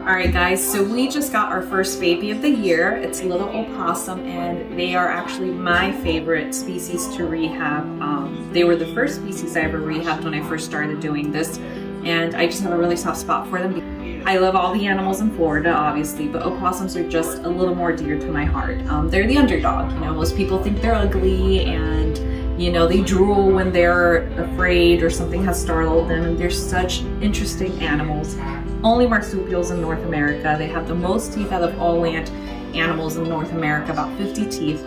Alright guys, so we just got our first baby of the year. It's a little opossum and they are actually my favorite species to rehab. They were the first species I ever rehabbed when I first started doing this, and I just have a really soft spot for them. I love all the animals in Florida obviously, but opossums are just a little more dear to my heart. They're the underdog. You know, most people think they're ugly and you know, they drool when they're afraid or something has startled them, and they're such interesting animals. Only marsupials in North America. They have the most teeth out of all land animals in North America, about 50 teeth.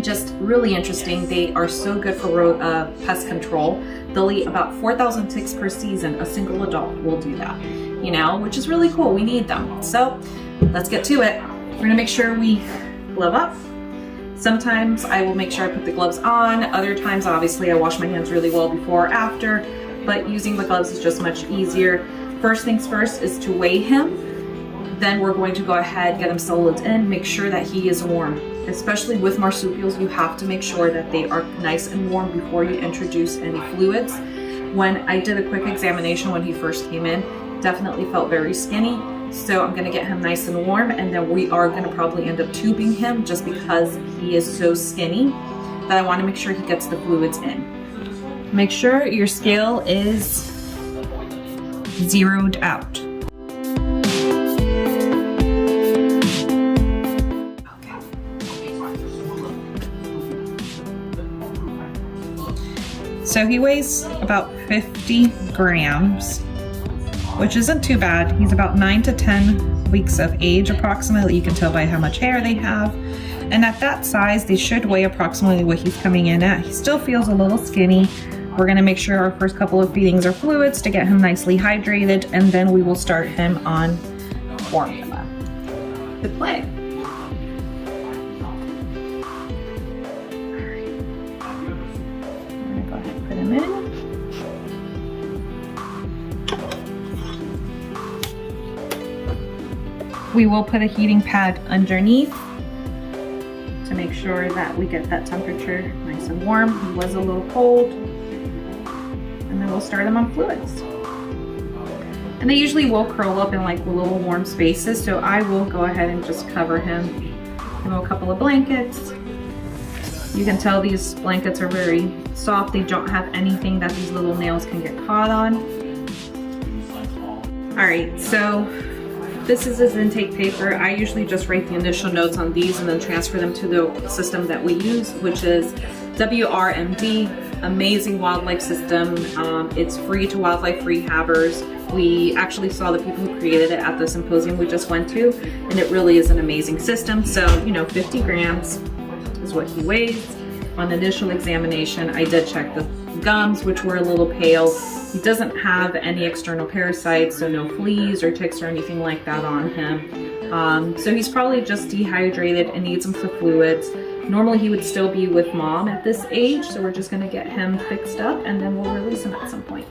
Just really interesting. They are so good for pest control. They'll eat about 4,000 ticks per season. A single adult will do that, you know, which is really cool. We need them. So let's get to it. We're gonna make sure we glove up. Sometimes I will make sure I put the gloves on. Other times, obviously, I wash my hands really well before or after, but using the gloves is just much easier. First things first is to weigh him. Then we're going to go ahead, get him solids in, make sure that he is warm. Especially with marsupials, you have to make sure that they are nice and warm before you introduce any fluids. When I did a quick examination when he first came in, definitely felt very skinny. So I'm gonna get him nice and warm, and then we are gonna probably end up tubing him just because he is so skinny that I wanna make sure he gets the fluids in. Make sure your scale is zeroed out. Okay. So he weighs about 50 grams, which isn't too bad. He's about 9 to 10 weeks of age approximately. You can tell by how much hair they have. And at that size, they should weigh approximately what he's coming in at. He still feels a little skinny. We're gonna make sure our first couple of feedings are fluids to get him nicely hydrated, and then we will start him on formula. Good play. I'm gonna go ahead and put him in. We will put a heating pad underneath to make sure that we get that temperature nice and warm. He was a little cold. And then we'll start them on fluids. And they usually will curl up in like little warm spaces, so I will go ahead and just cover him. Give him a couple of blankets. You can tell these blankets are very soft. They don't have anything that these little nails can get caught on. All right, so this is his intake paper. I usually just write the initial notes on these and then transfer them to the system that we use, which is WRMD. Amazing wildlife system. It's free to wildlife rehabbers. We actually saw the people who created it at the symposium we just went to, and it really is an amazing system. So, you know, 50 grams is what he weighs. On initial examination, I did check the gums, which were a little pale. He doesn't have any external parasites, so no fleas or ticks or anything like that on him. So he's probably just dehydrated and needs some fluids. Normally he would still be with mom at this age, so we're just gonna get him fixed up and then we'll release him at some point.